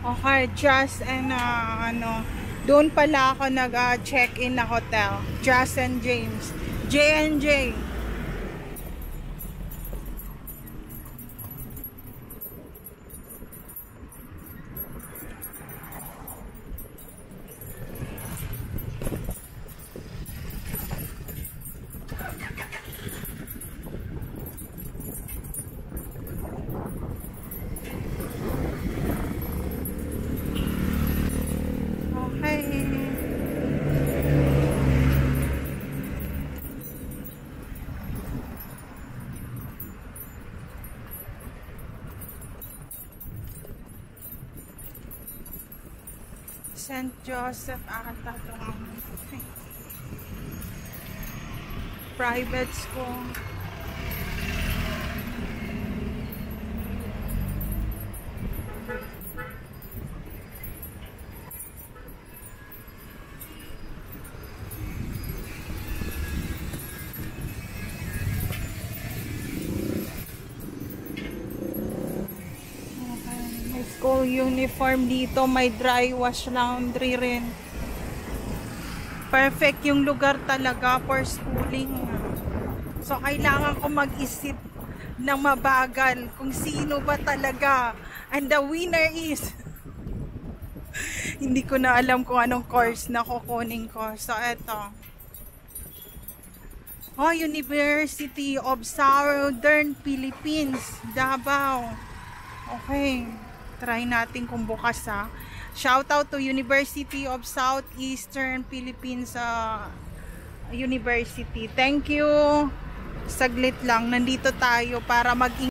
Okay, Just and doon pala ako nag-check-in na hotel. Just and James. J&J. St. Joseph ata itong private school. School uniform dito, may dry wash laundry rin. Perfect yung lugar talaga for schooling. So kailangan ko mag-isip ng mabagal kung sino ba talaga, and the winner is hindi ko na alam kung anong course na kukunin ko. So eto, University of Southern Philippines, Davao. Okay, try natin kung bukas ha. Shout out to University of Southeastern Philippines University. Thank you. Saglit lang, nandito tayo para mag